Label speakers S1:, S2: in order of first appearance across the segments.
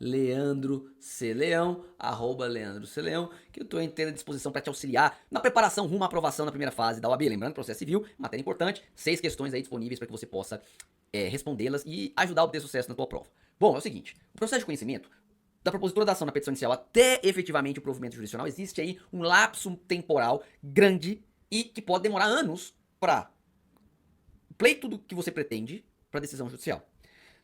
S1: Leandro C. Leão, @Leandro C. Leão, que eu estou à inteira disposição para te auxiliar na preparação rumo à aprovação na primeira fase da OAB. Lembrando, processo civil, matéria importante, 6 questões aí disponíveis para que você possa respondê-las e ajudar a obter sucesso na tua prova. Bom, é o seguinte, o processo de conhecimento da propositura da ação na petição inicial até efetivamente o provimento jurisdicional, existe aí um lapso temporal grande e que pode demorar anos para pleito do que você pretende para decisão judicial.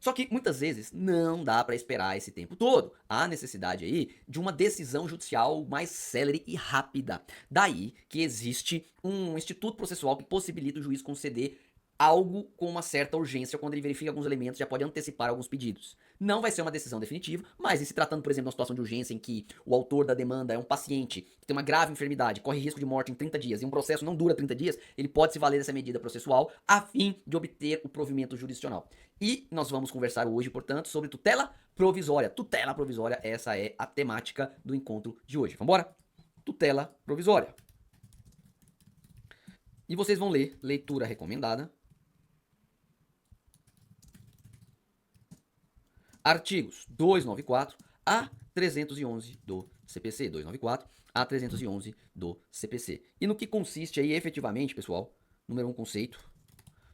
S1: Só que muitas vezes não dá para esperar esse tempo todo. Há necessidade aí de uma decisão judicial mais célere e rápida. Daí que existe um instituto processual que possibilita o juiz conceder algo com uma certa urgência quando ele verifica alguns elementos, já pode antecipar alguns pedidos. Não vai ser uma decisão definitiva, mas em se tratando, por exemplo, de uma situação de urgência em que o autor da demanda é um paciente que tem uma grave enfermidade, corre risco de morte em 30 dias e um processo não dura 30 dias, ele pode se valer dessa medida processual a fim de obter o provimento jurisdicional. E nós vamos conversar hoje, portanto, sobre tutela provisória. Tutela provisória, essa é a temática do encontro de hoje. Vamos embora? Tutela provisória. E vocês vão ler leitura recomendada. Artigos 294 a 311 do CPC. 294 a 311 do CPC. E no que consiste aí efetivamente, pessoal, número 1 conceito,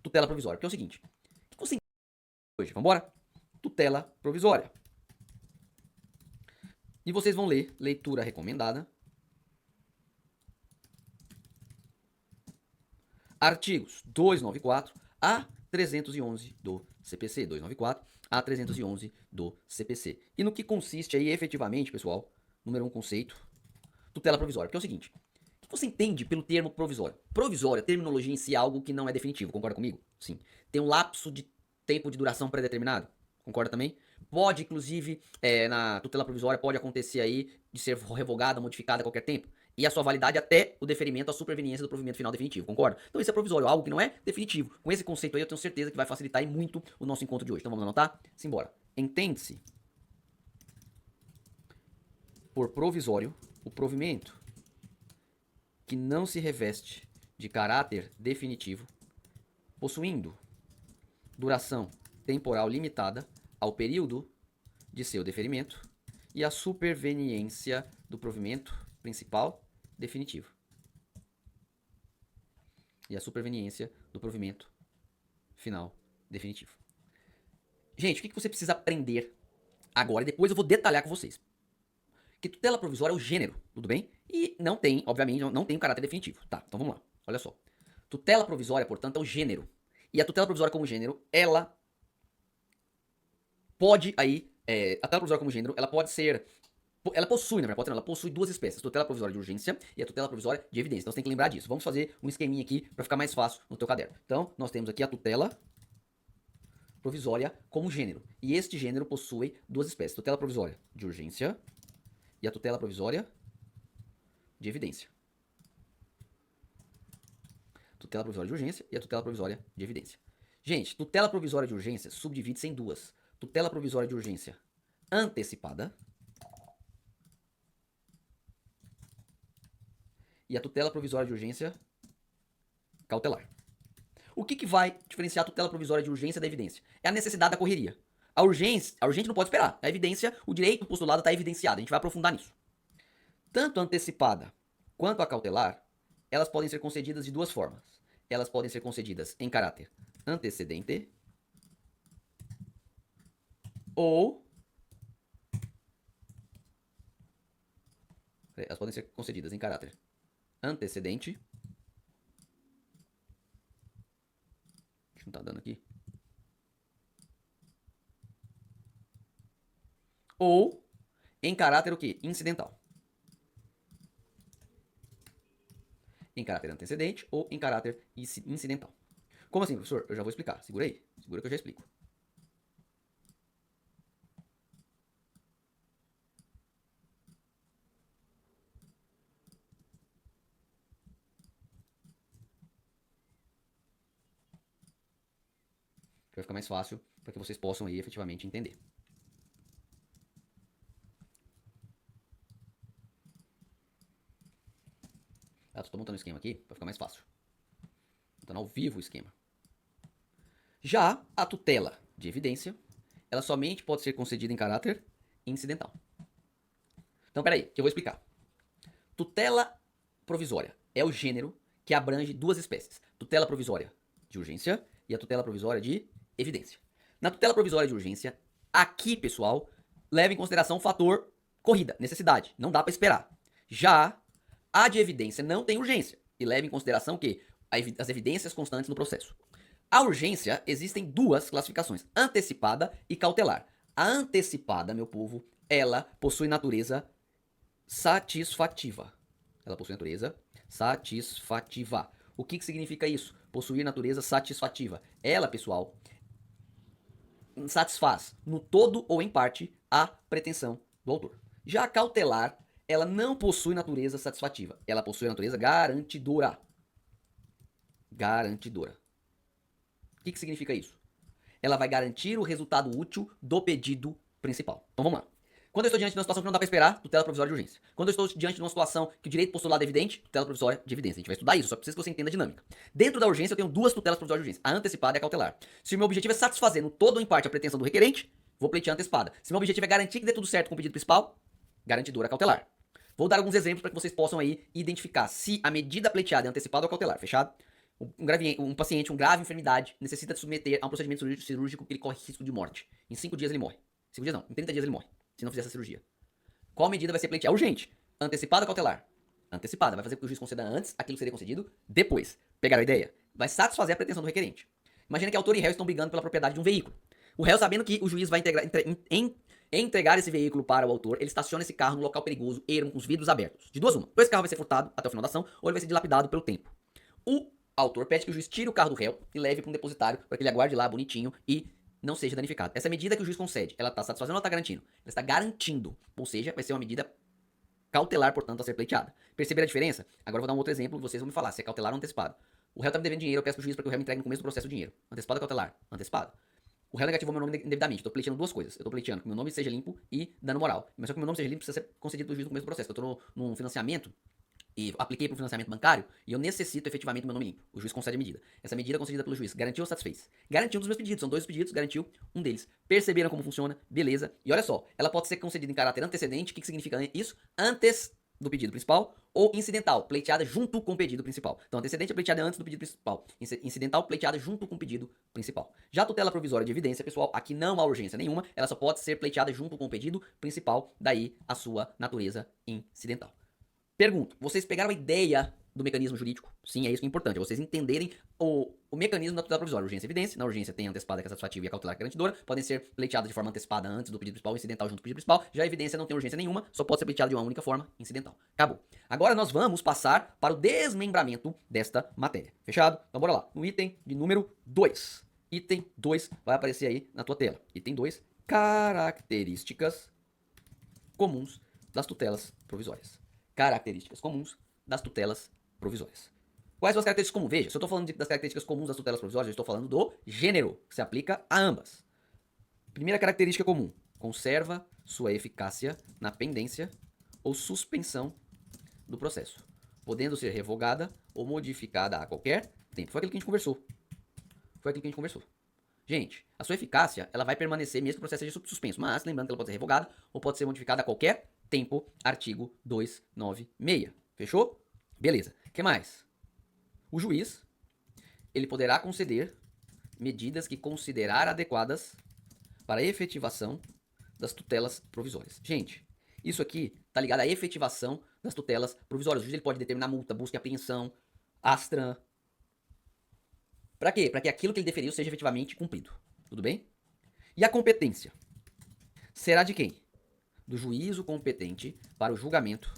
S1: tutela provisória. Porque é o seguinte, o que você hoje? Vamos embora? Tutela provisória. E vocês vão ler leitura recomendada. Artigos 294 a 311 do CPC. 294 a 311 do CPC. E no que consiste aí efetivamente, pessoal, número 1 conceito, tutela provisória. Porque é o seguinte, o que você entende pelo termo provisório? Provisório, a terminologia em si é algo que não é definitivo, concorda comigo? Sim. Tem um lapso de tempo de duração pré-determinado, concorda também? Pode, inclusive, na tutela provisória, pode acontecer aí de ser revogada, modificada a qualquer tempo. E a sua validade até o deferimento, a superveniência do provimento final definitivo, concorda? Então isso é provisório, algo que não é definitivo. Com esse conceito aí eu tenho certeza que vai facilitar aí muito o nosso encontro de hoje. Então vamos anotar? Simbora. Entende-se por provisório o provimento que não se reveste de caráter definitivo, possuindo duração temporal limitada ao período de seu deferimento e a superveniência do provimento principal definitivo. E a superveniência do provimento final definitivo. Gente, o que você precisa aprender agora? E depois eu vou detalhar com vocês. Que tutela provisória é o gênero, tudo bem? E não tem, obviamente, não tem um caráter definitivo. Tá, então vamos lá. Olha só. Tutela provisória, portanto, é o gênero. E a tutela provisória como gênero, ela pode aí, a tutela provisória como gênero, ela pode ser, ela possui, na verdade, ela possui duas espécies, tutela provisória de urgência e a tutela provisória de evidência. Então você tem que lembrar disso. Vamos fazer um esqueminha aqui para ficar mais fácil no teu caderno. Então, nós temos aqui a tutela provisória como gênero. E este gênero possui duas espécies, tutela provisória de urgência e a tutela provisória de evidência. Tutela provisória de urgência e a tutela provisória de evidência. Gente, tutela provisória de urgência subdivide-se em duas. Tutela provisória de urgência antecipada e a tutela provisória de urgência cautelar. O que vai diferenciar a tutela provisória de urgência da evidência? É a necessidade da correria. A urgente não pode esperar. A evidência, o direito postulado está evidenciado. A gente vai aprofundar nisso. Tanto a antecipada quanto a cautelar, elas podem ser concedidas de duas formas. Elas podem ser concedidas em caráter antecedente ou elas podem ser concedidas em caráter antecedente. Não tá dando aqui. Ou em caráter o quê? Incidental. Em caráter antecedente ou em caráter incidental. Como assim, professor? Eu já vou explicar. Segura aí. Segura que eu já explico. Vai ficar mais fácil para que vocês possam aí efetivamente entender. Estou montando o esquema aqui para ficar mais fácil. Montando ao vivo o esquema. Já a tutela de evidência, ela somente pode ser concedida em caráter incidental. Então, peraí, que eu vou explicar. Tutela provisória é o gênero que abrange duas espécies. Tutela provisória de urgência e a tutela provisória de evidência. Na tutela provisória de urgência, aqui, pessoal, leva em consideração o fator corrida, necessidade. Não dá para esperar. Já a de evidência não tem urgência e leva em consideração o quê? As evidências constantes no processo. A urgência, existem duas classificações, antecipada e cautelar. A antecipada, meu povo, ela possui natureza satisfativa. Ela possui natureza satisfativa. O que significa isso? Possuir natureza satisfativa. Ela, pessoal, satisfaz, no todo ou em parte, a pretensão do autor. Já a cautelar, ela não possui natureza satisfativa. Ela possui a natureza garantidora. Garantidora. O que significa isso? Ela vai garantir o resultado útil do pedido principal. Então vamos lá. Quando eu estou diante de uma situação que não dá para esperar, tutela provisória de urgência. Quando eu estou diante de uma situação que o direito postulado é evidente, tutela provisória de evidência. A gente vai estudar isso, só precisa que você entenda a dinâmica. Dentro da urgência eu tenho duas tutelas provisórias de urgência, a antecipada e a cautelar. Se o meu objetivo é satisfazer no todo ou em parte a pretensão do requerente, vou pleitear a antecipada. Se o meu objetivo é garantir que dê tudo certo com o pedido principal, garantidora cautelar. Vou dar alguns exemplos para que vocês possam aí identificar se a medida pleiteada é antecipada ou cautelar, fechado? Um paciente com grave enfermidade necessita de submeter a um procedimento cirúrgico que ele corre risco de morte. Em 5 dias ele morre. 5 dias não, em 30 dias ele morre, se não fizer essa cirurgia. Qual medida vai ser pleiteada? Urgente. Antecipada ou cautelar? Antecipada. Vai fazer com que o juiz conceda antes aquilo que seria concedido depois. Pegaram a ideia? Vai satisfazer a pretensão do requerente. Imagina que autor e réu estão brigando pela propriedade de um veículo. O réu, sabendo que o juiz vai entregar esse veículo para o autor, ele estaciona esse carro num local perigoso, ermo, com os vidros abertos. De duas uma. Ou esse carro vai ser furtado até o final da ação, ou ele vai ser dilapidado pelo tempo. O autor pede que o juiz tire o carro do réu e leve para um depositário para que ele aguarde lá bonitinho e não seja danificado. Essa medida que o juiz concede, ela está satisfazendo ou ela está garantindo? Ela está garantindo, ou seja, vai ser uma medida cautelar, portanto, a ser pleiteada. Perceberam a diferença? Agora eu vou dar um outro exemplo, vocês vão me falar se é cautelar ou antecipado. O réu está me devendo dinheiro, eu peço pro juiz para que o réu me entregue no começo do processo o dinheiro. Antecipado ou cautelar? Antecipado. O réu negativou meu nome indevidamente. Estou pleiteando duas coisas. Eu estou pleiteando que meu nome seja limpo e dano moral. Mas só que meu nome seja limpo precisa ser concedido pelo juiz no começo do processo. Eu estou num financiamento e apliquei para um financiamento bancário e eu necessito efetivamente do meu nome limpo. O juiz concede a medida. Essa medida concedida pelo juiz garantiu ou satisfez? Garantiu um dos meus pedidos. São 2 pedidos, garantiu um deles. Perceberam como funciona? Beleza. E olha só, ela pode ser concedida em caráter antecedente. O que significa isso? Antes do pedido principal ou incidental, pleiteada junto com o pedido principal. Então, antecedente é pleiteada antes do pedido principal. Incidental, pleiteada junto com o pedido principal. Já a tutela provisória de evidência, pessoal, aqui não há urgência nenhuma. Ela só pode ser pleiteada junto com o pedido principal, daí a sua natureza incidental. Pergunto, vocês pegaram a ideia do mecanismo jurídico? Sim, é isso que é importante, é vocês entenderem o mecanismo da tutela provisória. Urgência e evidência. Na urgência tem a antecipada, que é satisfativa, e a cautelar, que é garantidora. Podem ser pleiteadas de forma antecipada antes do pedido principal, incidental junto com o pedido principal. Já a evidência não tem urgência nenhuma, só pode ser pleiteada de uma única forma, incidental. Acabou. Agora nós vamos passar para o desmembramento desta matéria. Fechado? Então bora lá. No item de número 2. Item 2 vai aparecer aí na tua tela. Item 2, características comuns das tutelas provisórias. Características comuns das tutelas provisórias. Quais são as características comuns? Veja, se eu estou falando das características comuns das tutelas provisórias, eu estou falando do gênero, que se aplica a ambas. Primeira característica comum: conserva sua eficácia na pendência ou suspensão do processo, podendo ser revogada ou modificada a qualquer tempo. Foi aquilo que a gente conversou. Gente, a sua eficácia, ela vai permanecer mesmo que o processo seja suspenso, mas lembrando que ela pode ser revogada ou pode ser modificada a qualquer tempo, artigo 296. Fechou? Beleza. O que mais? O juiz, ele poderá conceder medidas que considerar adequadas para a efetivação das tutelas provisórias. Gente, isso aqui tá ligado à efetivação das tutelas provisórias. O juiz ele pode determinar multa, busca e apreensão, ASTRAN. Para quê? Para que aquilo que ele deferiu seja efetivamente cumprido. Tudo bem? E a competência? Será de quem? Do juízo competente para o julgamento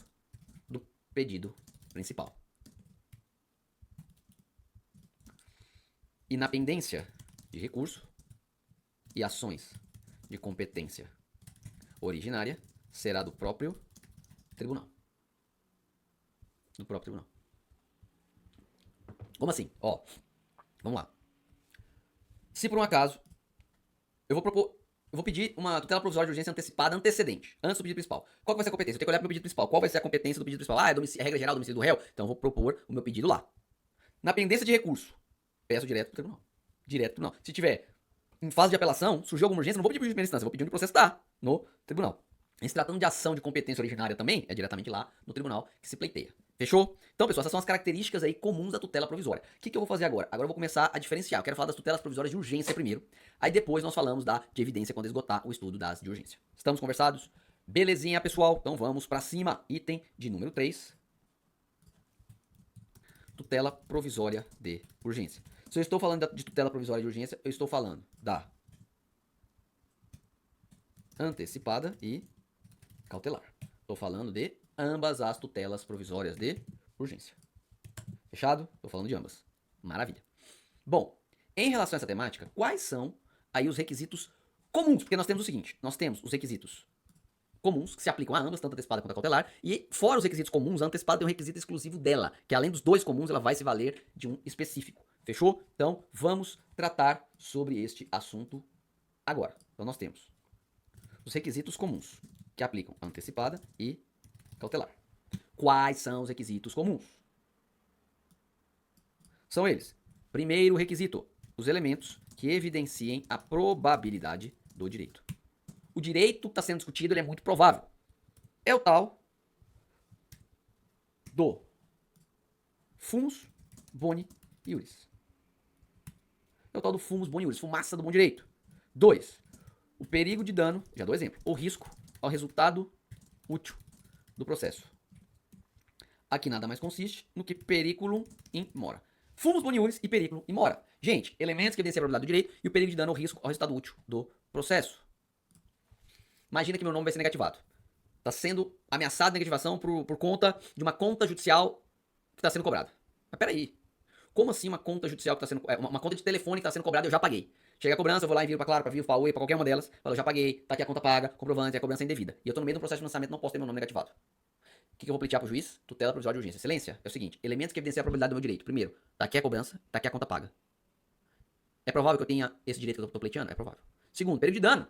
S1: do pedido principal. E na pendência de recurso e ações de competência originária será do próprio tribunal. Do próprio tribunal. Como assim? Ó, vamos lá. Se por um acaso eu vou pedir uma tutela provisória de urgência antecipada antecedente, antes do pedido principal. Qual que vai ser a competência? Eu tenho que olhar para o pedido principal. Qual vai ser a competência do pedido principal? Ah, é regra geral do domicílio do réu? Então eu vou propor o meu pedido lá. Na pendência de recurso, peço direto pro tribunal. Direto pro tribunal. Se tiver em fase de apelação, surgiu alguma urgência, não vou pedir para o juiz de primeira instância, vou pedir onde o processo está, no tribunal. Em se tratando de ação de competência originária também, é diretamente lá no tribunal que se pleiteia. Fechou? Então, pessoal, essas são as características aí comuns da tutela provisória. O que eu vou fazer agora? Agora eu vou começar a diferenciar. Eu quero falar das tutelas provisórias de urgência primeiro. Aí depois nós falamos da de evidência quando esgotar o estudo das de urgência. Estamos conversados? Belezinha, pessoal? Então vamos para cima. Item de número 3. Tutela provisória de urgência. Se eu estou falando de tutela provisória de urgência, eu estou falando da antecipada e cautelar. Estou falando de ambas as tutelas provisórias de urgência. Fechado? Estou falando de ambas. Maravilha. Bom, em relação a essa temática, quais são aí os requisitos comuns? Porque nós temos o seguinte, nós temos os requisitos comuns que se aplicam a ambas, tanto a antecipada quanto a cautelar, e fora os requisitos comuns, a antecipada tem um requisito exclusivo dela, que além dos dois comuns, ela vai se valer de um específico. Fechou? Então, vamos tratar sobre este assunto agora. Então, nós temos os requisitos comuns que aplicam a antecipada e cautelar. Quais são os requisitos comuns? São eles. Primeiro requisito: os elementos que evidenciem a probabilidade do direito. O direito que está sendo discutido ele é muito provável. É o tal do fumus boni iuris. É o tal do fumus boni iuris, fumaça do bom direito. 2. O perigo de dano, já dou exemplo, o risco ao resultado útil do processo. Aqui nada mais consiste no que periculum in mora. Fumus boni iuris e periculum in mora. Gente, elementos que evidenciam a probabilidade do direito e o perigo de dano ou risco ao resultado útil do processo. Imagina que meu nome vai ser negativado. Está sendo ameaçado de negativação por conta de uma conta judicial que está sendo cobrada. Mas peraí, como assim uma conta judicial que está sendo. Uma conta de telefone que está sendo cobrada e eu já paguei? Chega a cobrança, eu vou lá e envio para Claro, para Vivo, para Oi, para qualquer uma delas. Falo, eu já paguei, tá aqui a conta paga, comprovante, a cobrança é indevida. E eu tô no meio do processo de lançamento, não posso ter meu nome negativado. O que eu vou pleitear pro juiz? Tutela provisória de urgência. Excelência, é o seguinte: elementos que evidenciam a probabilidade do meu direito. Primeiro, tá aqui a cobrança, tá aqui a conta paga. É provável que eu tenha esse direito que eu tô pleiteando? É provável. Segundo, período de dano.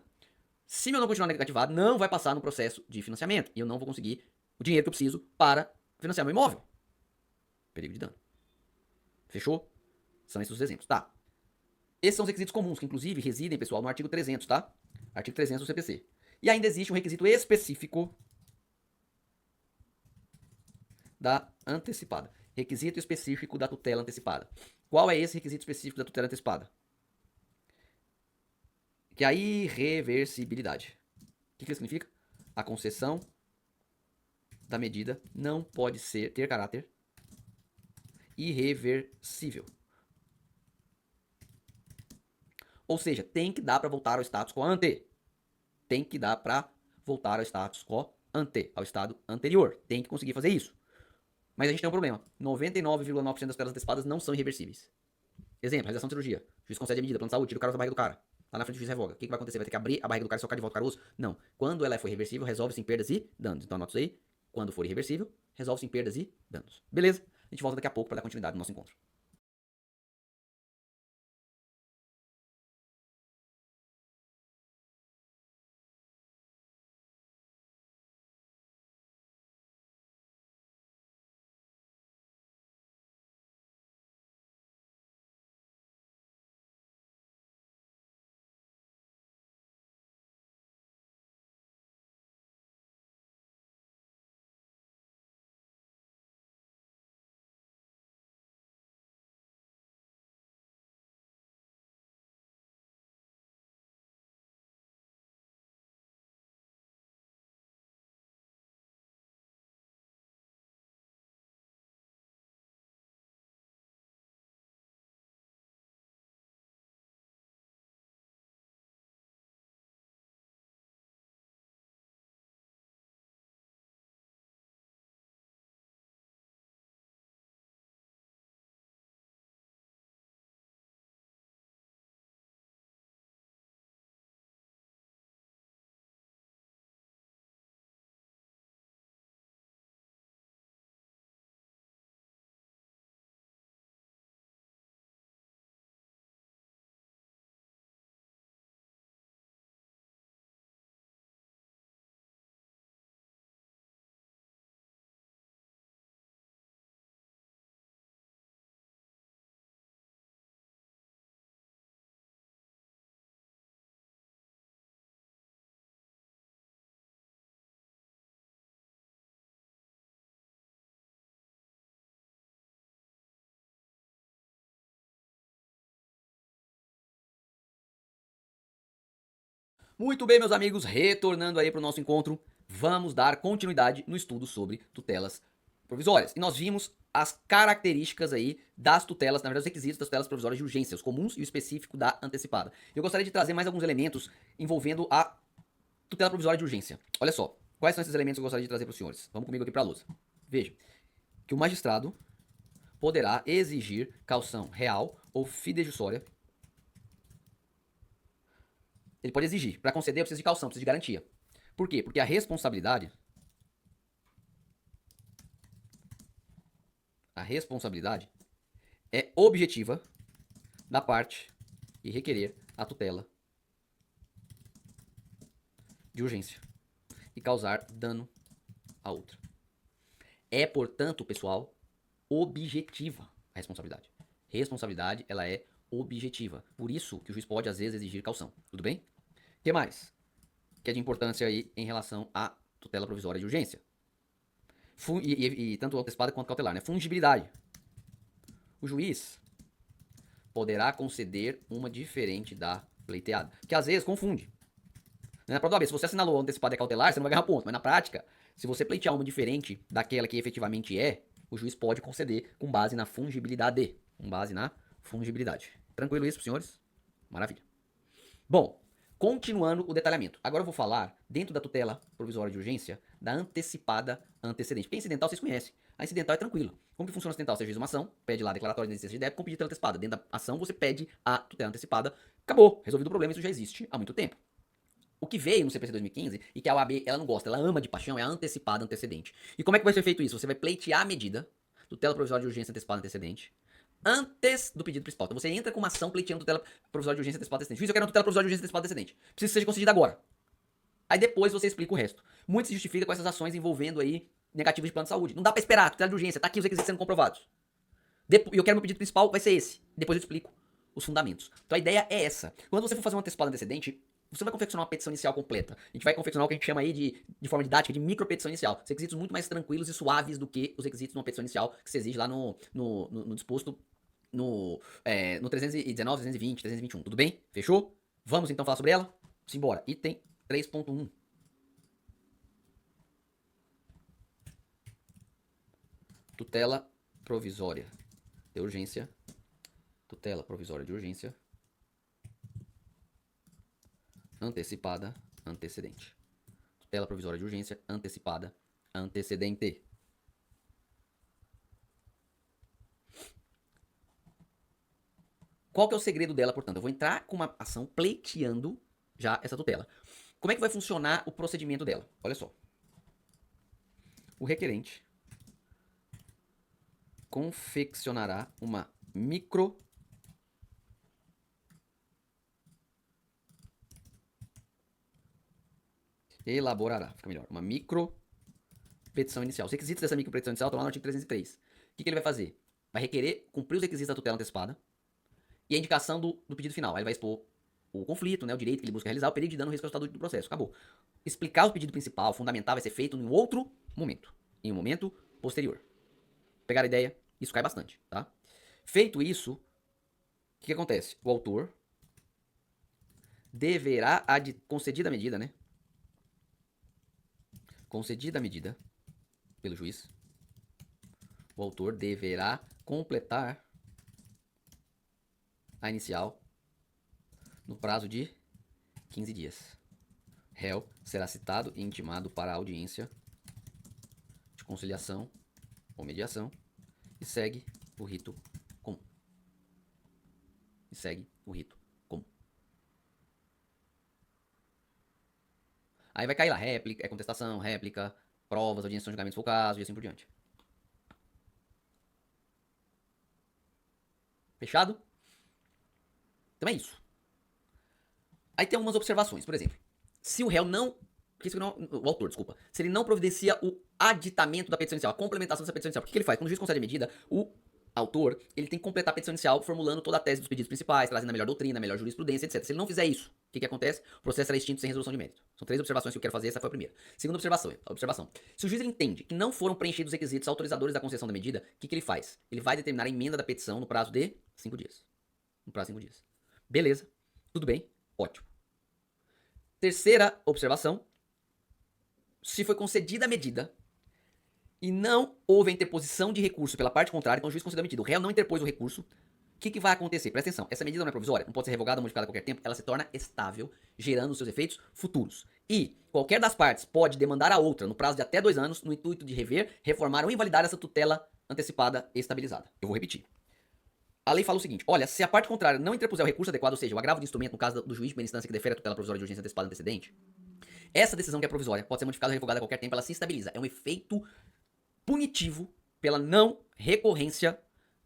S1: Se meu nome continuar negativado, não vai passar no processo de financiamento. E eu não vou conseguir o dinheiro que eu preciso para financiar meu imóvel. Perigo de dano. Fechou? São esses os exemplos. Tá. Esses são os requisitos comuns, que inclusive residem, pessoal, no artigo 300, tá? Artigo 300 do CPC. E ainda existe um requisito específico da antecipada. Requisito específico da tutela antecipada. Qual é esse requisito específico da tutela antecipada? Que é a irreversibilidade. O que isso significa? A concessão da medida não pode ter caráter irreversível. Ou seja, tem que dar para voltar ao status quo ante. Tem que dar para voltar ao status quo ante, ao estado anterior. Tem que conseguir fazer isso. Mas a gente tem um problema. 99,9% das tutelas antecipadas não são irreversíveis. Exemplo, realização de cirurgia. O juiz concede a medida, plano de saúde, tira o caroço da barriga do cara. Lá na frente o juiz revoga. O que vai acontecer? Vai ter que abrir a barriga do cara e socar de volta o caroço? Não. Quando ela for irreversível, resolve-se em perdas e danos. Então anota isso aí. Quando for irreversível, resolve-se em perdas e danos. Beleza? A gente volta daqui a pouco para dar continuidade no nosso encontro. Muito bem, meus amigos, retornando aí para o nosso encontro, vamos dar continuidade no estudo sobre tutelas provisórias. E nós vimos as características aí das tutelas, na verdade, os requisitos das tutelas provisórias de urgência, os comuns e o específico da antecipada. Eu gostaria de trazer mais alguns elementos envolvendo a tutela provisória de urgência. Olha só, quais são esses elementos que eu gostaria de trazer para os senhores? Vamos comigo aqui para a lousa. Veja, que o magistrado poderá exigir caução real ou fidejussória. Ele pode exigir. Para conceder, precisa de caução, precisa de garantia. Por quê? Porque a responsabilidade é objetiva da parte e requerer a tutela de urgência e causar dano a outra. É, portanto, pessoal, objetiva a responsabilidade. Responsabilidade, ela é objetiva. Por isso que o juiz pode, às vezes, exigir caução. Tudo bem? O que mais? Que é de importância aí em relação à tutela provisória de urgência. E tanto antecipada quanto cautelar, né? Fungibilidade. O juiz poderá conceder uma diferente da pleiteada. Que às vezes confunde. Na prova do AB, se você assinalou antecipada e cautelar, você não vai ganhar ponto. Mas na prática, se você pleitear uma diferente daquela que efetivamente é, o juiz pode conceder com base na fungibilidade. Com base na fungibilidade. Tranquilo isso, senhores? Maravilha. Bom, continuando o detalhamento. Agora eu vou falar, dentro da tutela provisória de urgência, da antecipada antecedente. Porque a incidental vocês conhecem. A incidental é tranquilo. Como que funciona a incidental? Você fez uma ação, pede lá a declaratória de inexistência de débito com pedido de tutela antecipada. Dentro da ação você pede a tutela antecipada. Acabou. Resolvido o problema, isso já existe há muito tempo. O que veio no CPC 2015 e que a OAB ela não gosta, ela ama de paixão, é a antecipada antecedente. E como é que vai ser feito isso? Você vai pleitear a medida, tutela provisória de urgência antecipada antecedente, antes do pedido principal. Então você entra com uma ação pleiteando tutela provisória de urgência antecipada antecedente. Juiz, eu quero uma tutela provisória de urgência antecipada antecedente. Preciso que seja concedida agora. Aí depois você explica o resto. Muito se justifica com essas ações envolvendo aí negativos de plano de saúde. Não dá pra esperar, tutela de urgência, tá aqui os requisitos sendo comprovados. E eu quero meu pedido principal, vai ser esse. Depois eu explico os fundamentos. Então a ideia é essa. Quando você for fazer uma antecipada antecedente, você vai confeccionar uma petição inicial completa. A gente vai confeccionar o que a gente chama aí de forma didática de micro petição inicial. Os requisitos muito mais tranquilos e suaves do que os requisitos de uma petição inicial que se exige lá no disposto no 319, 320, 321. Tudo bem? Fechou? Vamos então falar sobre ela? Simbora. Item 3.1. Tutela provisória de urgência. Tutela provisória de urgência. Antecipada, antecedente. Tutela provisória de urgência, antecipada, antecedente. Qual que é o segredo dela, portanto? Eu vou entrar com uma ação pleiteando já essa tutela. Como é que vai funcionar o procedimento dela? Olha só. O requerente confeccionará uma elaborará, fica melhor, uma micro petição inicial. Os requisitos dessa micro petição inicial estão lá no artigo 303. O que ele vai fazer? Vai requerer cumprir os requisitos da tutela antecipada e a indicação do pedido final. Aí ele vai expor o conflito, né, o direito que ele busca realizar, o período de dano, o risco resultado do processo. Acabou. Explicar o pedido principal, fundamental, vai ser feito em outro momento. Em um momento posterior. Pegar a ideia? Isso cai bastante, tá? Feito isso, o que acontece? O autor deverá, concedida a medida, né? Concedida a medida pelo juiz, o autor deverá completar a inicial no prazo de 15 dias. Réu será citado e intimado para a audiência de conciliação ou mediação e segue o rito comum. Aí vai cair lá, réplica, contestação, réplica, provas, audiência de julgamento se for o caso e assim por diante. Fechado? Então é isso. Aí tem algumas observações, por exemplo. Se o réu não. O autor, desculpa. Se ele não providencia o aditamento da petição inicial, a complementação dessa petição inicial, o que ele faz? Quando o juiz concede a medida, o autor ele tem que completar a petição inicial formulando toda a tese dos pedidos principais, trazendo a melhor doutrina, a melhor jurisprudência, etc. Se ele não fizer isso, o que acontece? O processo será extinto sem resolução de mérito. São 3 observações que eu quero fazer, essa foi a primeira. Segunda observação. Se o juiz entende que não foram preenchidos os requisitos autorizadores da concessão da medida, o que ele faz? Ele vai determinar a emenda da petição no prazo de 5 dias. Beleza. Tudo bem? Ótimo. Terceira observação: se foi concedida a medida e não houve a interposição de recurso pela parte contrária, então o juiz concedeu a medida, o réu não interpôs o recurso, o que vai acontecer? Presta atenção, essa medida não é provisória, não pode ser revogada ou modificada a qualquer tempo, ela se torna estável, gerando os seus efeitos futuros. E qualquer das partes pode demandar a outra no prazo de até 2 anos, no intuito de rever, reformar ou invalidar essa tutela antecipada e estabilizada. Eu vou repetir. A lei fala o seguinte: olha, se a parte contrária não interpuser o recurso adequado, ou seja, o agravo de instrumento no caso do juiz de primeira instância que defere a tutela provisória de urgência antecipada antecedente, essa decisão que é provisória pode ser modificada ou revogada a qualquer tempo, ela se estabiliza. É um efeito punitivo pela não recorrência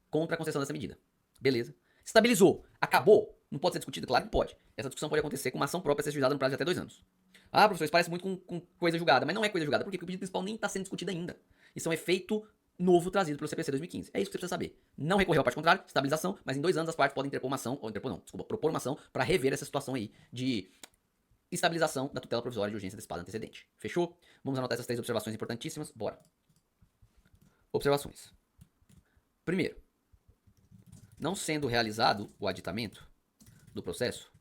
S1: contra a concessão dessa medida. Beleza? Estabilizou. Acabou. Não pode ser discutido? Claro que pode. Essa discussão pode acontecer com uma ação própria a ser juizada no prazo de até 2 anos. Ah, professor, isso parece muito com coisa julgada. Mas não é coisa julgada. Por quê? Porque o pedido principal nem está sendo discutido ainda. Isso é um efeito novo trazido pelo CPC 2015. É isso que você precisa saber. Não recorreu à parte contrária, estabilização, mas em 2 anos as partes podem interpor uma ação, ou interpor não, desculpa, propor uma ação para rever essa situação aí de estabilização da tutela provisória de urgência antecipada antecedente. Fechou? Vamos anotar essas 3 observações importantíssimas. Bora. Observações. Primeiro, não sendo realizado o aditamento do processo,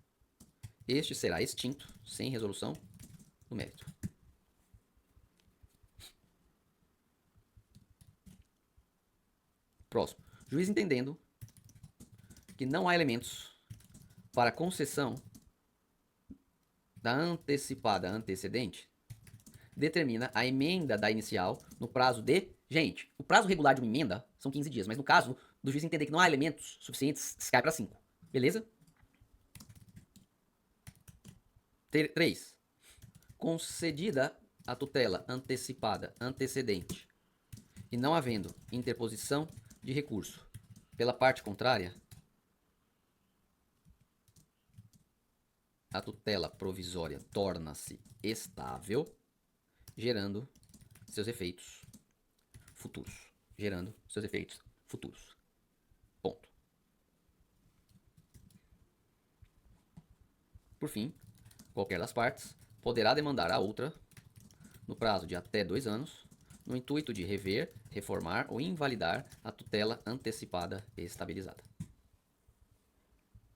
S1: este será extinto sem resolução do mérito. Próximo. Juiz entendendo que não há elementos para concessão da antecipada antecedente, determina a emenda da inicial no prazo de... Gente, o prazo regular de uma emenda são 15 dias, mas no caso do juiz entender que não há elementos suficientes, se cai para 5. Beleza? 3. Concedida a tutela antecipada antecedente e não havendo interposição de recurso pela parte contrária, a tutela provisória torna-se estável, gerando seus efeitos futuros. Gerando seus efeitos futuros. Ponto. Por fim, qualquer das partes poderá demandar a outra, no prazo de até 2 anos, no intuito de rever, reformar ou invalidar a tutela antecipada e estabilizada.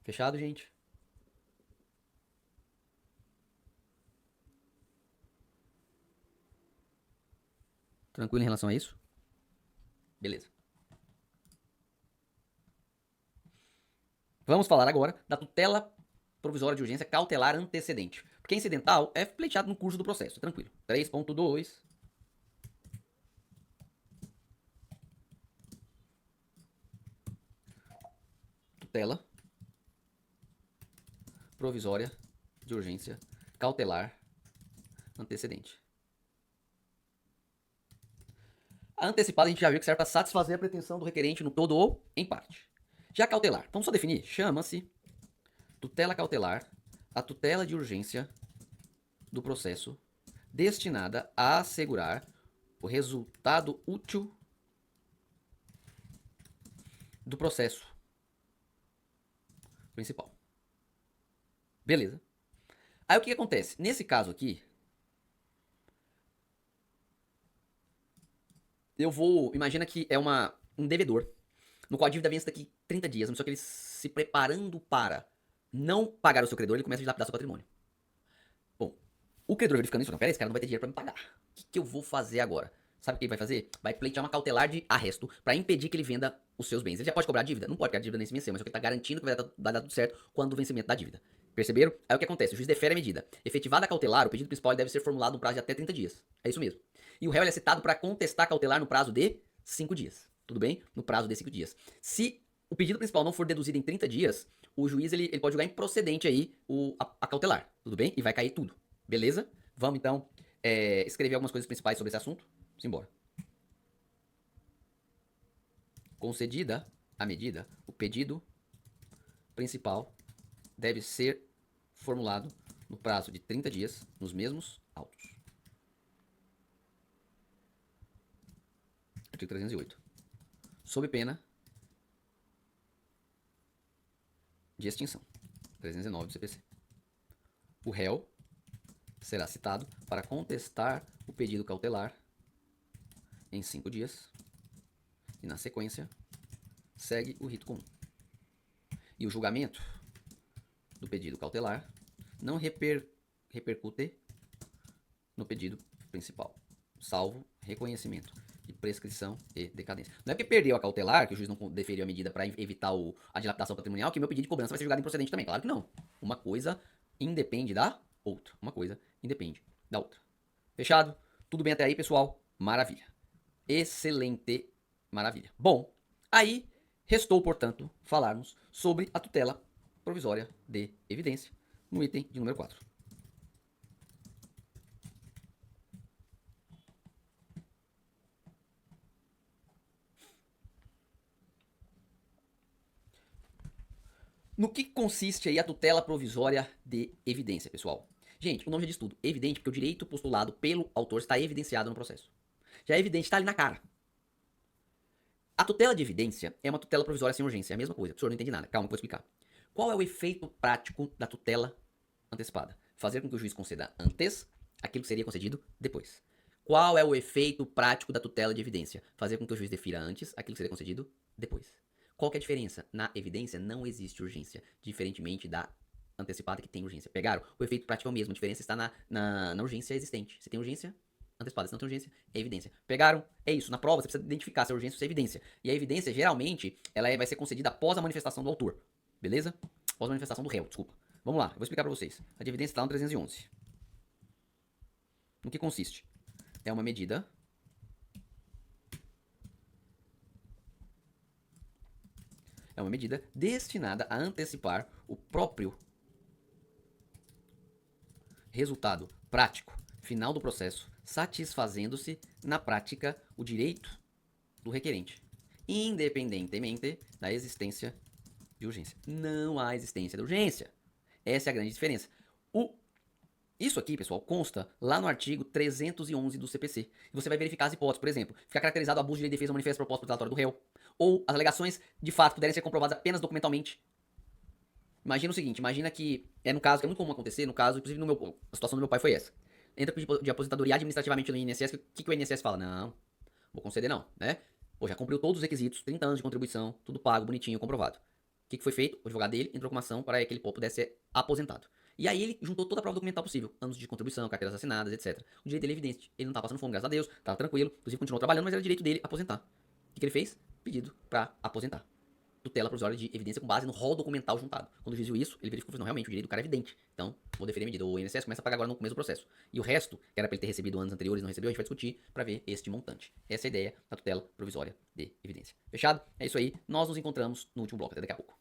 S1: Fechado, gente? Tranquilo em relação a isso? Beleza. Vamos falar agora da tutela provisória de urgência cautelar antecedente. Porque incidental é pleiteado no curso do processo, tranquilo. 3.2. Tutela provisória de urgência cautelar antecedente. A antecipada a gente já viu que serve para satisfazer a pretensão do requerente no todo ou em parte. Já cautelar, vamos só definir, chama-se tutela cautelar a tutela de urgência do processo destinada a assegurar o resultado útil do processo principal. Beleza. Aí o que acontece? Nesse caso aqui, eu vou... Imagina que é um devedor, no qual a dívida vence daqui 30 dias, só que ele se preparando para não pagar o seu credor, ele começa a dilapidar seu patrimônio. Bom, o credor verificando isso, não, peraí, esse cara não vai ter dinheiro para me pagar. O que eu vou fazer agora? Sabe o que ele vai fazer? Vai pleitear uma cautelar de arresto para impedir que ele venda os seus bens. Ele já pode cobrar a dívida? Não pode, porque a dívida nem se venceu, mas só que ele tá garantindo que vai dar tudo certo quando o vencimento da dívida. Perceberam? Aí o que acontece? O juiz defere a medida. Efetivada a cautelar, o pedido principal deve ser formulado no prazo de até 30 dias. É isso mesmo. E o réu é citado para contestar a cautelar no prazo de 5 dias. Tudo bem? No prazo de 5 dias. Se o pedido principal não for deduzido em 30 didias, o juiz ele pode julgar improcedente aí a cautelar. Tudo bem? E vai cair tudo. Beleza? Vamos então escrever algumas coisas principais sobre esse assunto. Simbora. Concedida a medida, o pedido principal deve ser formulado no prazo de 30 dias, nos mesmos autos. Artigo 308. Sob pena de extinção. 319 do CPC. O réu será citado para contestar o pedido cautelar em 5 dias e, na sequência, segue o rito comum. E o julgamento do pedido cautelar não repercute no pedido principal, salvo reconhecimento de prescrição e decadência. Não é porque perdeu a cautelar, que o juiz não deferiu a medida para evitar a dilapidação patrimonial, que meu pedido de cobrança vai ser julgado improcedente também. Claro que não. Uma coisa independe da outra. Uma coisa independe da outra. Fechado? Tudo bem até aí, pessoal? Maravilha. Excelente maravilha. Bom, aí restou, portanto, falarmos sobre a tutela provisória de evidência no item de número 4. No que consiste aí a tutela provisória de evidência, pessoal? Gente, o nome já diz tudo. Evidente porque o direito postulado pelo autor está evidenciado no processo. Já é evidente, está ali na cara. A tutela de evidência é uma tutela provisória sem urgência. É a mesma coisa. O senhor não entende nada. Calma, eu vou explicar. Qual é o efeito prático da tutela antecipada? Fazer com que o juiz conceda antes aquilo que seria concedido depois. Qual é o efeito prático da tutela de evidência? Fazer com que o juiz defira antes aquilo que seria concedido depois. Qual que é a diferença? Na evidência não existe urgência, diferentemente da antecipada que tem urgência. Pegaram? O efeito prático é o mesmo, a diferença está na urgência existente. Se tem urgência, antecipada. Se não tem urgência, é evidência. Pegaram? É isso. Na prova você precisa identificar se é urgência ou se é evidência. E a evidência, geralmente, ela vai ser concedida após a manifestação do autor. Beleza? Após a manifestação do réu, desculpa. Vamos lá, eu vou explicar pra vocês. A de evidência está no 311. No que consiste? É uma medida destinada a antecipar o próprio resultado prático final do processo, satisfazendo-se na prática o direito do requerente, independentemente da existência de urgência. Não há existência de urgência. Essa é a grande diferença. Isso aqui, pessoal, consta lá no artigo 311 do CPC. E você vai verificar as hipóteses, por exemplo, ficar caracterizado abuso de direito de defesa manifesto proposto por delatório do réu, ou as alegações de fato puderem ser comprovadas apenas documentalmente. Imagina o seguinte, imagina que no caso, que é muito comum acontecer, no caso, inclusive a situação do meu pai foi essa. Entra de aposentadoria administrativamente no INSS, o que o INSS fala? Não, vou conceder não, né? Pô, já cumpriu todos os requisitos, 30 anos de contribuição, tudo pago, bonitinho, comprovado. O que foi feito? O advogado dele entrou com uma ação para que ele pudesse ser aposentado. E aí ele juntou toda a prova documental possível. Anos de contribuição, carteiras assinadas, etc. O direito dele é evidente. Ele não estava passando fome, graças a Deus. Estava tranquilo. Inclusive continuou trabalhando, mas era direito dele aposentar. O que ele fez? Pedido para aposentar. Tutela provisória de evidência com base no rol documental juntado. Quando o juiz viu isso, ele verificou que não, realmente o direito do cara é evidente. Então, vou deferir a medida. O INSS começa a pagar agora no começo do processo. E o resto, que era para ele ter recebido anos anteriores, não recebeu, a gente vai discutir para ver este montante. Essa é a ideia da tutela provisória de evidência. Fechado? É isso aí. Nós nos encontramos no último bloco. Até daqui a pouco.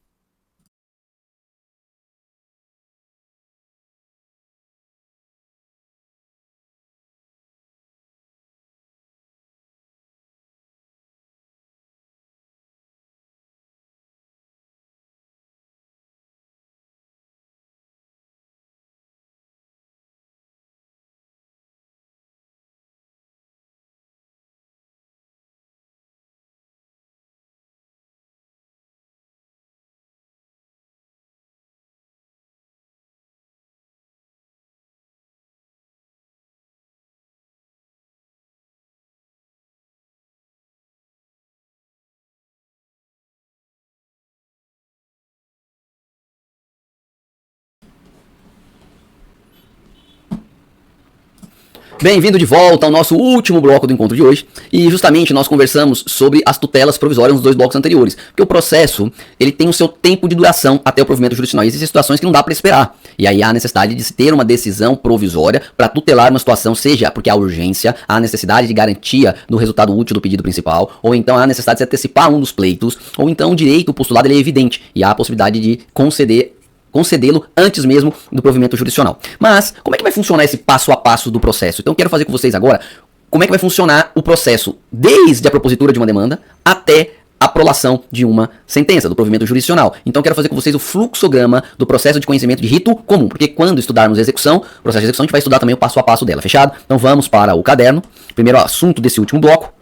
S1: Bem-vindo de volta ao nosso último bloco do encontro de hoje. E justamente nós conversamos sobre as tutelas provisórias nos dois blocos anteriores. Porque o processo, ele tem o seu tempo de duração até o provimento jurisdicional. E existem situações que não dá para esperar. E aí há a necessidade de se ter uma decisão provisória para tutelar uma situação, seja porque há urgência, há a necessidade de garantia do resultado útil do pedido principal, ou então há a necessidade de se antecipar um dos pleitos, ou então o direito postulado ele é evidente e há a possibilidade de concedê-lo antes mesmo do provimento jurisdicional. Mas, como é que vai funcionar esse passo a passo do processo? Então eu quero fazer com vocês agora como é que vai funcionar o processo desde a propositura de uma demanda até a prolação de uma sentença, do provimento jurisdicional. Então eu quero fazer com vocês o fluxograma do processo de conhecimento de rito comum, porque quando estudarmos a execução, o processo de execução, a gente vai estudar também o passo a passo dela, fechado? Então vamos para o caderno. Primeiro assunto desse último bloco,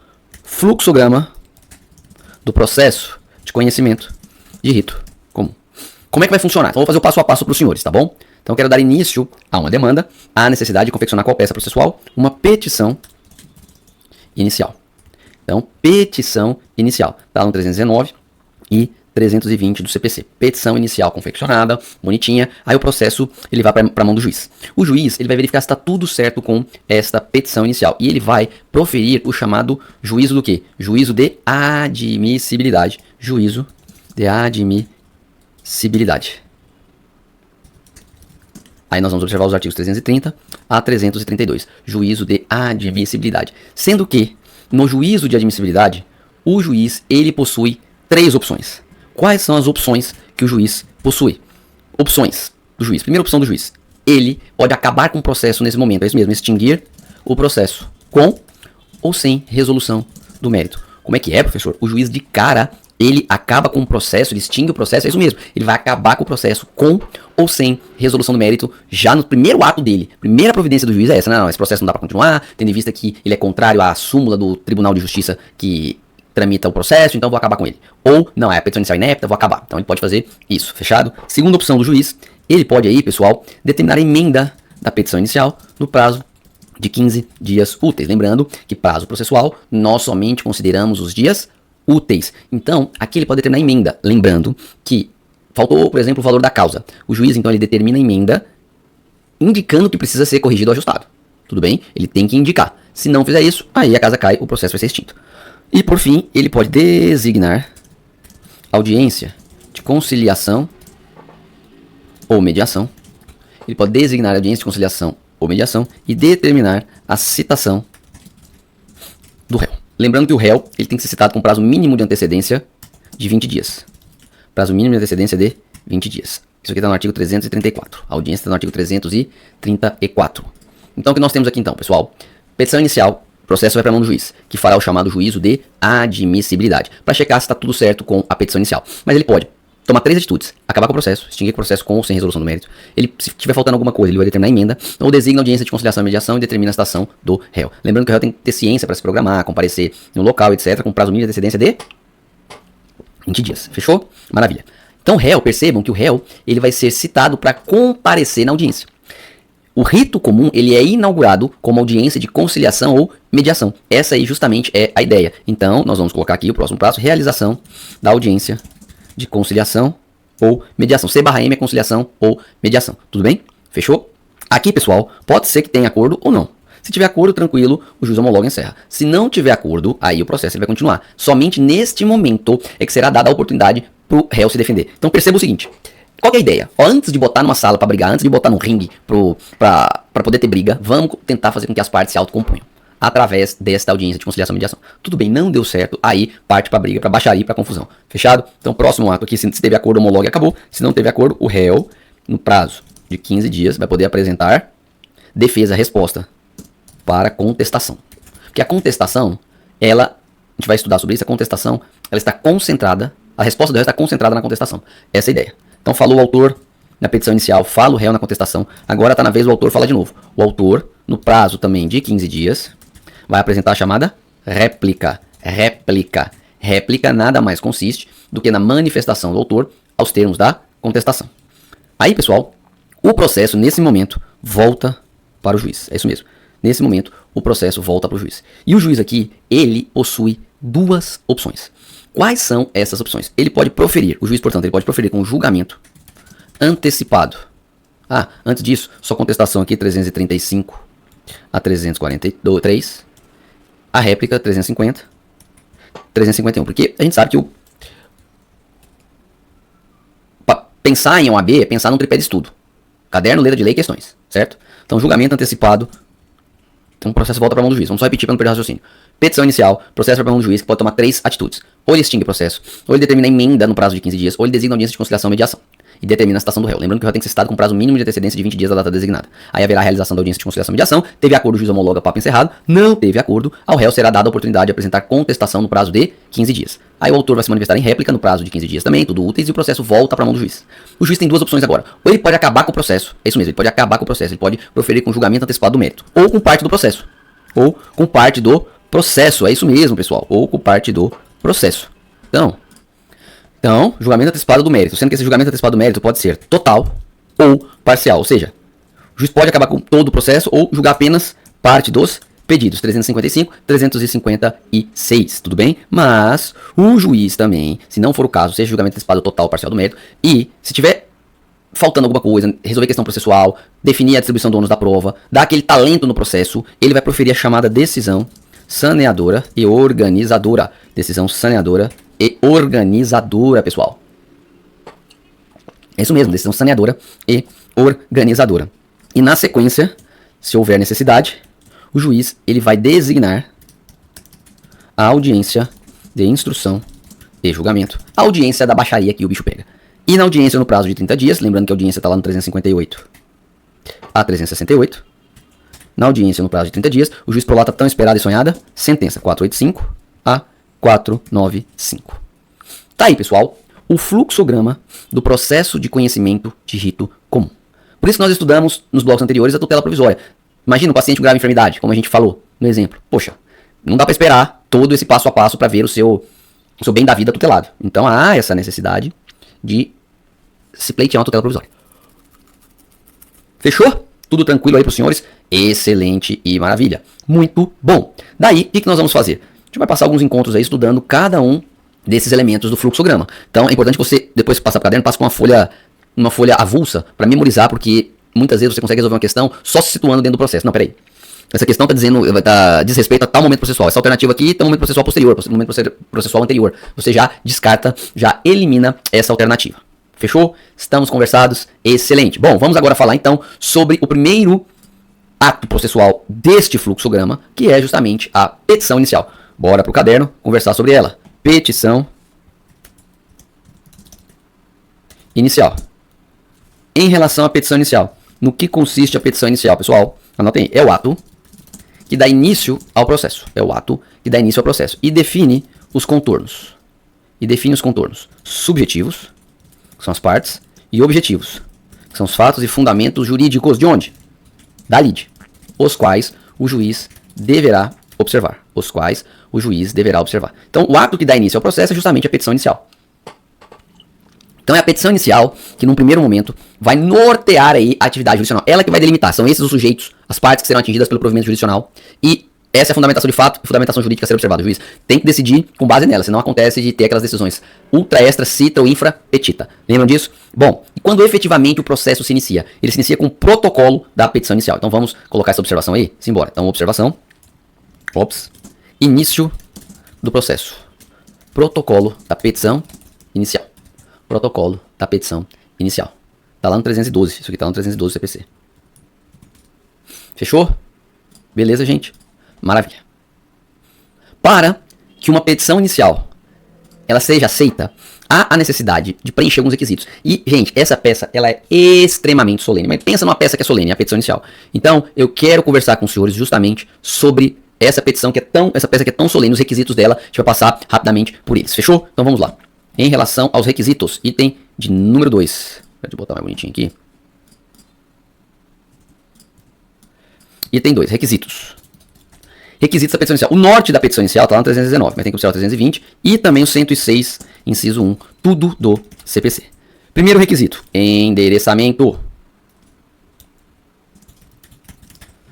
S1: fluxograma do processo de conhecimento de rito comum. Como é que vai funcionar? Então, vou fazer o passo a passo para os senhores, tá bom? Então, eu quero dar início a uma demanda, a necessidade de confeccionar qual peça processual? Uma petição inicial. Então, petição inicial. Tá no 319 e 320 do CPC. Petição inicial confeccionada, bonitinha. Aí o processo ele vai para a mão do juiz. O juiz ele vai verificar se está tudo certo com esta petição inicial. E ele vai proferir o chamado juízo do quê? Juízo de admissibilidade. Juízo de admissibilidade. Aí nós vamos observar os artigos 330 a 332. Juízo de admissibilidade. Sendo que, no juízo de admissibilidade, o juiz ele possui 3 opções. Quais são as opções que o juiz possui? Opções do juiz. Primeira opção do juiz. Ele pode acabar com o processo nesse momento. É isso mesmo, extinguir o processo com ou sem resolução do mérito. Como é que é, professor? O juiz de cara, ele acaba com o processo, ele extingue o processo, é isso mesmo. Ele vai acabar com o processo com ou sem resolução do mérito já no primeiro ato dele. Primeira providência do juiz é essa. Não, esse processo não dá para continuar, tendo em vista que ele é contrário à súmula do Tribunal de Justiça que tramita o processo, então vou acabar com ele. Ou, não, é a petição inicial inepta, vou acabar. Então ele pode fazer isso, fechado? Segunda opção do juiz, ele pode aí, pessoal, determinar a emenda da petição inicial no prazo de 15 dias úteis. Lembrando que prazo processual, nós somente consideramos os dias úteis. Então, aqui ele pode determinar a emenda. Lembrando que faltou, por exemplo, o valor da causa. O juiz, então, ele determina a emenda indicando que precisa ser corrigido ou ajustado. Tudo bem? Ele tem que indicar. Se não fizer isso, aí a casa cai, o processo vai ser extinto. E, por fim, ele pode designar audiência de conciliação ou mediação. Ele pode designar audiência de conciliação ou mediação e determinar a citação do réu. Lembrando que o réu ele tem que ser citado com prazo mínimo de antecedência de 20 dias. Prazo mínimo de antecedência de 20 dias. Isso aqui está no artigo 334. A audiência está no artigo 334. Então, o que nós temos aqui, então, pessoal? Petição inicial. O processo vai para a mão do juiz, que fará o chamado juízo de admissibilidade, para checar se está tudo certo com a petição inicial. Mas ele pode tomar 3 atitudes: acabar com o processo, extinguir o processo com ou sem resolução do mérito. Ele, se tiver faltando alguma coisa, ele vai determinar a emenda, ou designa audiência de conciliação e mediação e determina a citação do réu. Lembrando que o réu tem que ter ciência para se programar, comparecer no local, etc., com prazo mínimo de antecedência de 20 dias. Fechou? Maravilha. Então, o réu, percebam que o réu ele vai ser citado para comparecer na audiência. O rito comum, ele é inaugurado como audiência de conciliação ou mediação. Essa aí justamente é a ideia. Então, nós vamos colocar aqui o próximo passo, realização da audiência de conciliação ou mediação. C/M é conciliação ou mediação. Tudo bem? Fechou? Aqui, pessoal, pode ser que tenha acordo ou não. Se tiver acordo, tranquilo, o juiz homologa e encerra. Se não tiver acordo, aí o processo ele vai continuar. Somente neste momento é que será dada a oportunidade para o réu se defender. Então, perceba o seguinte. Qual que é a ideia? Antes de botar numa sala pra brigar, antes de botar num ringue pra poder ter briga, vamos tentar fazer com que as partes se autocomponham através desta audiência de conciliação e mediação. Tudo bem, não deu certo, aí parte pra briga, pra baixaria, pra confusão. Fechado? Então, próximo ato aqui, se teve acordo, homologa e acabou. Se não teve acordo, o réu, no prazo de 15 dias, vai poder apresentar defesa-resposta para contestação. Porque a contestação, a gente vai estudar sobre isso, a contestação, ela está concentrada, a resposta do réu está concentrada na contestação. Essa é a ideia. Então falou o autor na petição inicial, fala o réu na contestação. Agora está na vez do autor falar de novo. O autor, no prazo também de 15 dias, vai apresentar a chamada réplica. Réplica nada mais consiste do que na manifestação do autor aos termos da contestação. Aí, pessoal, o processo, nesse momento, volta para o juiz. É isso mesmo. Nesse momento, o processo volta para o juiz. E o juiz aqui, ele possui 2 opções. Quais são essas opções? Ele pode proferir, o juiz, portanto, ele pode proferir com julgamento antecipado. Antes disso, só contestação aqui, 335 a 343. A réplica, 350, 351. Porque a gente sabe que pensar em OAB é pensar num tripé de estudo. Caderno, letra de lei e questões, certo? Então, julgamento antecipado. Então, o processo volta para a mão do juiz. Vamos só repetir para não perder o raciocínio. Petição inicial, processo para a mão do juiz, que pode tomar 3 atitudes. Ou ele extingue o processo, ou ele determina a emenda no prazo de 15 dias, ou ele designa audiência de conciliação e mediação. E determina a citação do réu. Lembrando que o réu tem que ser citado com prazo mínimo de antecedência de 20 dias da data designada. Aí haverá a realização da audiência de conciliação e mediação. Teve acordo, o juiz homologa, papo encerrado. Não teve acordo, ao réu será dada a oportunidade de apresentar contestação no prazo de 15 dias. Aí o autor vai se manifestar em réplica no prazo de 15 dias também, tudo úteis, e o processo volta para a mão do juiz. O juiz tem 2 opções agora. Ou ele pode acabar com o processo, é isso mesmo, ele pode acabar com o processo, ele pode proferir com julgamento antecipado do mérito, ou com parte do processo. Ou com parte do processo, é isso mesmo, pessoal, ou com parte do processo. Então, julgamento antecipado do mérito, sendo que esse julgamento antecipado do mérito pode ser total ou parcial, ou seja, o juiz pode acabar com todo o processo ou julgar apenas parte dos pedidos 355, 356, tudo bem? Mas o juiz também, se não for o caso, seja julgamento antecipado total ou parcial do mérito, e se tiver faltando alguma coisa, resolver questão processual, definir a distribuição do ônus da prova, dar aquele talento no processo, ele vai proferir a chamada decisão saneadora e organizadora. Decisão saneadora e organizadora, pessoal. É isso mesmo, decisão saneadora e organizadora. E na sequência, se houver necessidade, o juiz ele vai designar a audiência de instrução e julgamento. A audiência da baixaria que o bicho pega. E na audiência no prazo de 30 dias, lembrando que a audiência está lá no 358 a 368. Na audiência no prazo de 30 dias, o juiz prolata tão esperada e sonhada sentença 485 a 495. Tá aí, pessoal, o fluxograma do processo de conhecimento de rito comum. Por isso nós estudamos nos blocos anteriores a tutela provisória. Imagina um paciente com grave enfermidade, como a gente falou no exemplo. Poxa, não dá para esperar todo esse passo a passo para ver o seu bem da vida tutelado. Então há essa necessidade de se pleitear uma tutela provisória. Fechou? Tudo tranquilo aí para os senhores? Excelente e maravilha. Muito bom. Daí, o que nós vamos fazer? A gente vai passar alguns encontros aí estudando cada um desses elementos do fluxograma. Então é importante que você, depois que passar para o caderno, passe com uma folha avulsa para memorizar, porque muitas vezes você consegue resolver uma questão só se situando dentro do processo. Não, peraí. Essa questão diz respeito a tal momento processual. Essa alternativa aqui tem um momento processual posterior, momento processual anterior. Você já descarta, já elimina essa alternativa. Fechou? Estamos conversados? Excelente. Bom, vamos agora falar então sobre o primeiro ato processual deste fluxograma, que é justamente a petição inicial. Bora pro caderno conversar sobre ela. Petição inicial. Em relação à petição inicial, no que consiste a petição inicial, pessoal? Anotem aí. É o ato que dá início ao processo. É o ato que dá início ao processo. E define os contornos. Subjetivos, que são as partes, e objetivos, que são os fatos e fundamentos jurídicos de onde? Da lide. Os quais o juiz deverá observar. Então, o ato que dá início ao processo é justamente a petição inicial. Então é a petição inicial que, num primeiro momento, vai nortear aí a atividade jurisdicional. Ela que vai delimitar. São esses os sujeitos, as partes que serão atingidas pelo provimento jurisdicional. E essa é a fundamentação de fato e fundamentação jurídica a ser observada. O juiz tem que decidir com base nela, senão acontece de ter aquelas decisões ultra, extra, citra ou infra, petita. Lembram disso? Bom, e quando efetivamente o processo se inicia? Ele se inicia com o protocolo da petição inicial. Então vamos colocar essa observação aí? Simbora. Então, observação. Início do processo. Protocolo da petição inicial. Protocolo da petição inicial. Tá lá no 312. Isso aqui tá no 312 CPC. Fechou? Beleza, gente? Maravilha. Para que uma petição inicial ela seja aceita, há a necessidade de preencher alguns requisitos. E, gente, essa peça ela é extremamente solene. Mas pensa numa peça que é solene, a petição inicial. Então, eu quero conversar com os senhores justamente sobre essa petição essa peça que é tão solene, os requisitos dela. A gente vai passar rapidamente por eles. Fechou? Então vamos lá. Em relação aos requisitos, item de número 2. Deixa eu botar mais bonitinho aqui. Item 2, requisitos. Requisitos da petição inicial. O norte da petição inicial está lá no 319, mas tem que observar o 320 e também o 106, inciso 1, tudo do CPC. Primeiro requisito, endereçamento.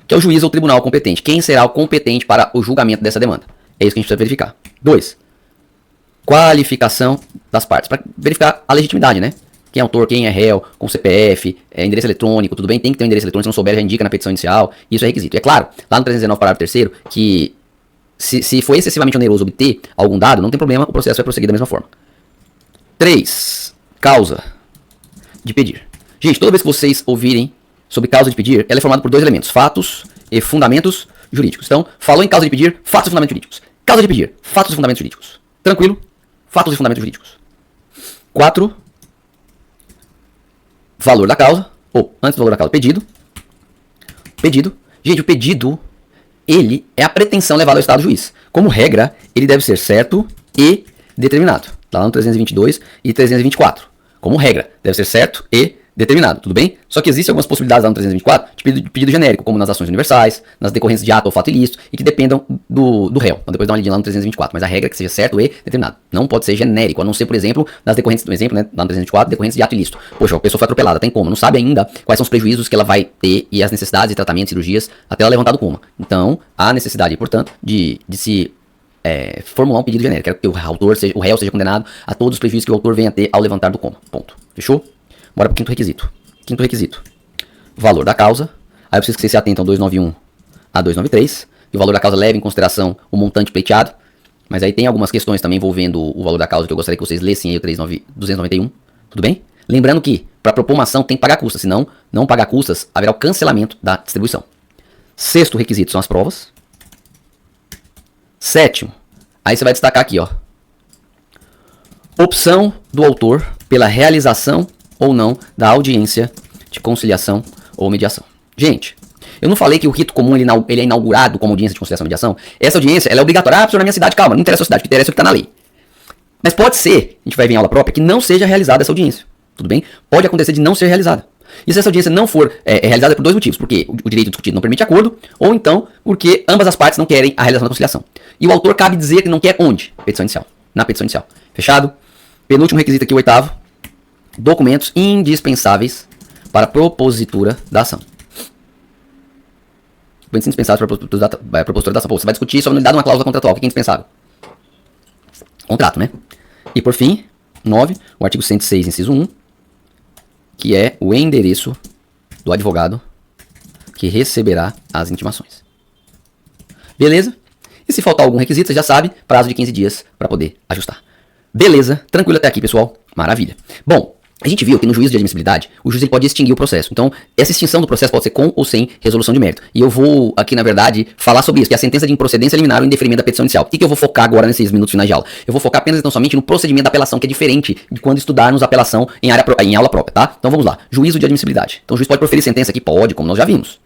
S1: Que é o juiz ou tribunal competente. Quem será o competente para o julgamento dessa demanda? É isso que a gente precisa verificar. 2. Qualificação das partes. Para verificar a legitimidade, né? Quem é autor, quem é réu, com CPF, endereço eletrônico, tudo bem? Tem que ter um endereço eletrônico, se não souber, já indica na petição inicial. Isso é requisito. E é claro, lá no 319, parágrafo 3º, que se for excessivamente oneroso obter algum dado, não tem problema, o processo vai prosseguir da mesma forma. 3. Causa de pedir. Gente, toda vez que vocês ouvirem sobre causa de pedir, ela é formada por dois elementos, fatos e fundamentos jurídicos. Então, falou em causa de pedir, fatos e fundamentos jurídicos. Causa de pedir, fatos e fundamentos jurídicos. Tranquilo? Fatos e fundamentos jurídicos. 4. Valor da causa, ou antes do valor da causa, pedido. Pedido. Gente, o pedido, ele é a pretensão levada ao estado do juiz. Como regra, ele deve ser certo e determinado. Tá lá no 322 e 324. Como regra, deve ser certo e determinado, tudo bem? Só que existem algumas possibilidades lá no 324 de pedido genérico, como nas ações universais, nas decorrências de ato ou fato ilícito, e que dependam do réu. Então depois dá uma lidinha lá no 324, mas a regra é que seja certo e determinado. Não pode ser genérico, a não ser, por exemplo, nas decorrências, do exemplo, né, lá no 324, decorrências de ato ilícito. Poxa, a pessoa foi atropelada, tem coma, não sabe ainda quais são os prejuízos que ela vai ter e as necessidades de tratamento, cirurgias, até ela levantar do coma. Então, há necessidade, portanto, de se formular um pedido genérico, que o réu seja condenado a todos os prejuízos que o autor venha a ter ao levantar do coma. Ponto. Fechou? Bora pro quinto requisito. Quinto requisito. Valor da causa. Aí eu preciso que vocês se atentem ao 291 a 293. E o valor da causa leva em consideração o montante pleiteado. Mas aí tem algumas questões também envolvendo o valor da causa que eu gostaria que vocês lessem aí o 291. Tudo bem? Lembrando que para propor uma ação tem que pagar custas. Senão, não pagar custas, haverá o cancelamento da distribuição. Sexto requisito são as provas. Sétimo. Aí você vai destacar aqui, ó. Opção do autor pela realização ou não da audiência de conciliação ou mediação. Gente, eu não falei que o rito comum ele é inaugurado como audiência de conciliação e mediação? Essa audiência ela é obrigatória. Ah, professor, na minha cidade, calma, não interessa a cidade, o que interessa é o que está na lei. Mas pode ser, a gente vai ver em aula própria, que não seja realizada essa audiência. Tudo bem? Pode acontecer de não ser realizada. E se essa audiência não for realizada por dois motivos, porque o direito discutido não permite acordo, ou então porque ambas as partes não querem a realização da conciliação. E o autor cabe dizer que não quer onde? Petição inicial. Na petição inicial. Fechado? Penúltimo requisito aqui, o oitavo. Documentos indispensáveis para a propositura da ação. Documentos indispensáveis para a propositura da ação. Pô, você vai discutir sobre a nulidade de uma cláusula contratual. O que é indispensável? Contrato, né? E por fim, 9, o artigo 106, inciso 1, que é o endereço do advogado que receberá as intimações. Beleza? E se faltar algum requisito, você já sabe, prazo de 15 dias para poder ajustar. Beleza? Tranquilo até aqui, pessoal? Maravilha. Bom, a gente viu que no juízo de admissibilidade, o juiz ele pode extinguir o processo. Então, essa extinção do processo pode ser com ou sem resolução de mérito. E eu vou aqui, na verdade, falar sobre isso, que é a sentença de improcedência liminar ou indeferimento da petição inicial. O que eu vou focar agora nesses minutos finais de aula? Eu vou focar apenas e tão somente no procedimento da apelação, que é diferente de quando estudarmos apelação em aula própria, tá? Então vamos lá. Juízo de admissibilidade. Então o juiz pode proferir sentença aqui? Pode, como nós já vimos.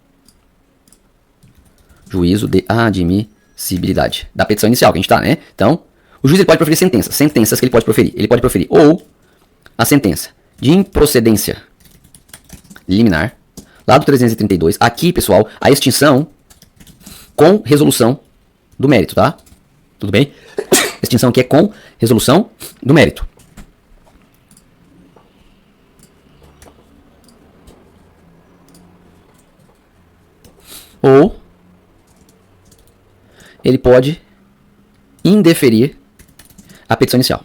S1: Juízo de admissibilidade. Da petição inicial que a gente tá, né? Então, o juiz ele pode proferir sentenças. Sentenças que ele pode proferir. Ele pode proferir ou a sentença de improcedência liminar, lá do 332, aqui, pessoal, a extinção com resolução do mérito, tá? Tudo bem? Extinção aqui é com resolução do mérito. Ou ele pode indeferir a petição inicial.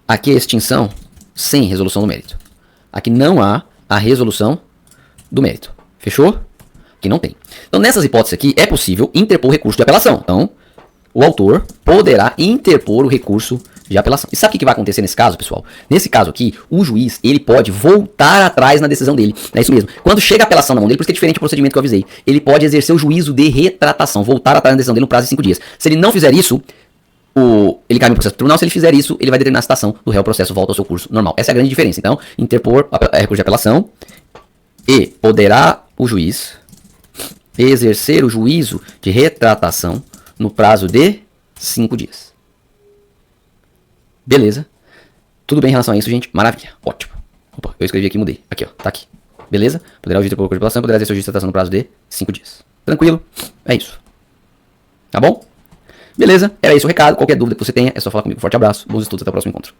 S1: Aqui é a extinção sem resolução do mérito. Aqui não há a resolução do mérito. Fechou? Aqui não tem. Então, nessas hipóteses aqui, é possível interpor recurso de apelação. Então, o autor poderá interpor o recurso de apelação. E sabe o que vai acontecer nesse caso, pessoal? Nesse caso aqui, o juiz ele pode voltar atrás na decisão dele. É isso mesmo. Quando chega a apelação na mão dele, por isso que é diferente do procedimento que eu avisei, ele pode exercer o juízo de retratação, voltar atrás na decisão dele no prazo de 5 dias. Se ele não fizer isso, ele cai no processo do tribunal. Se ele fizer isso, ele vai determinar a citação do réu, o processo volta ao seu curso normal. Essa é a grande diferença. Então, interpor recurso de apelação e poderá o juiz exercer o juízo de retratação no prazo de 5 dias. Beleza? Tudo bem em relação a isso, gente? Maravilha. Ótimo. Opa, eu escrevi aqui e mudei. Aqui, ó. Tá aqui. Beleza? Poderá o juiz interpor recurso de apelação, poderá exercer o juízo de retratação no prazo de 5 dias. Tranquilo? É isso. Tá bom? Beleza? Era esse o recado. Qualquer dúvida que você tenha, é só falar comigo. Forte abraço. Bons estudos. Até o próximo encontro.